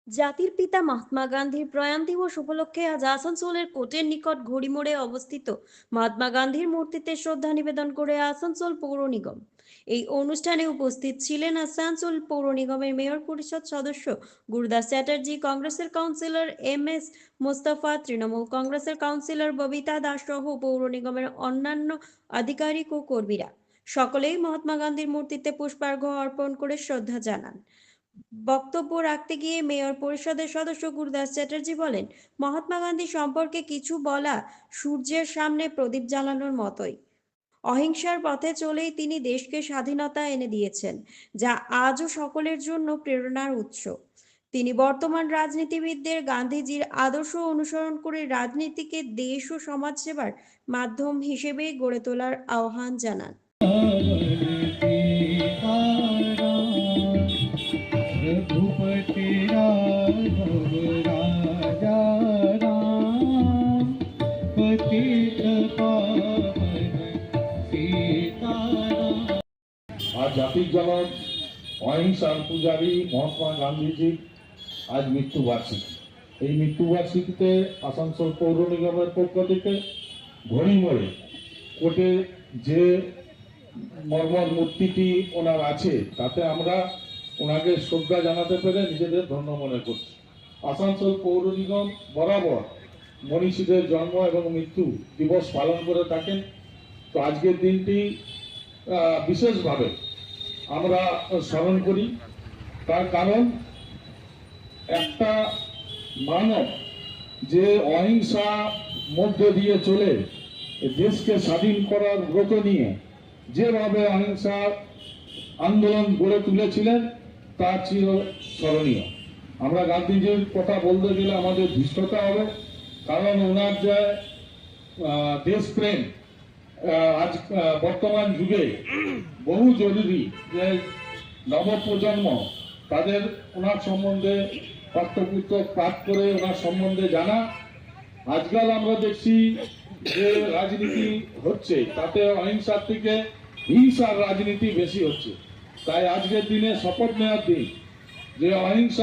জাতির পিতা মহাত্মা গান্ধীর প্রয়াণ দিবস উপলক্ষে আজ আসানসোলের কোর্টের নিকট ঘড়িমোড়ে অবস্থিত মহাত্মা গান্ধীর মূর্তিতে শ্রদ্ধা নিবেদন করে আসানসোল পৌর নিগম। এই অনুষ্ঠানে উপস্থিত ছিলেন আসানসোল পৌর নিগমের মেয়র পরিষদ সদস্য গুরুদাস চ্যাটার্জি, কংগ্রেসের কাউন্সিলর MS মোস্তফা, তৃণমূল কংগ্রেসের কাউন্সিলর ববিতা দাস সহ পৌর নিগমের অন্যান্য আধিকারিক ও কর্মীরা। সকলেই মহাত্মা গান্ধীর মূর্তিতে পুষ্পার্ঘ্য অর্পণ করে শ্রদ্ধা জানান। বক্তব্য রাখতে গিয়ে মেয়র পরিষদের সদস্য গুরুদাস চ্যাটার্জি বলেন, মহাত্মা গান্ধী সম্পর্কে কিছু বলা সূর্যের সামনে প্রদীপ জ্বালানোর মতোই। অহিংসার পথে চলেই তিনি দেশকে স্বাধীনতা এনে দিয়েছেন, যা আজও সকলের জন্য প্রেরণার উৎস। তিনি বর্তমান রাজনীতিবিদদের গান্ধীজির আদর্শ অনুসরণ করে রাজনীতিকে দেশ ও সমাজ সেবার মাধ্যম হিসেবে গড়ে তোলার আহ্বান জানান। रघुपति राघव राजा राम पतित पावन सीताराम। आज জাতির জনক অহিংসার পূজারী মহাত্মা গান্ধীজির আজ মৃত্যুবার্ষিকী। এই মৃত্যুবার্ষিকীতে আসানসোল পৌর নিগমের পক্ষ থেকে ঘড়িমোড়ে কোর্টে যে মর্মর মূর্তিটি ওনার আছে তাতে আমরা ওনাকে শ্রদ্ধা জানাতে পেরে নিজেদের ধন্য মনে করছি। আসানসোল পৌর নিগম বরাবর মনীষীদের জন্ম এবং মৃত্যু দিবস পালন করে থাকেন। তো আজকের দিনটি বিশেষভাবে আমরা স্মরণ করি, তার কারণ একটা মানব যে অহিংসা মধ্য দিয়ে চলে দেশকে স্বাধীন করার ব্রত নিয়ে যেভাবে অহিংসা আন্দোলন গড়ে তুলেছিলেন তা ছিল স্মরণীয়। আমরা গান্ধীজির কথা বলতে গেলে আমাদের ধৃষ্টতা হবে, কারণ ওনার যে দেশপ্রেম আজ বর্তমান যুগে বহু জরুরি, যে নবপ্রজন্ম তাদের ওনার সম্বন্ধে পাঠ্যপুস্তক পাঠ করে ওনার সম্বন্ধে জানা। আজকাল আমরা দেখছি যে রাজনীতি হচ্ছে তাতে অহিংসার থেকে হিংসার রাজনীতি বেশি হচ্ছে। তাই আজকের দিনে শপথ নেওয়ার দিন যে অহিংসা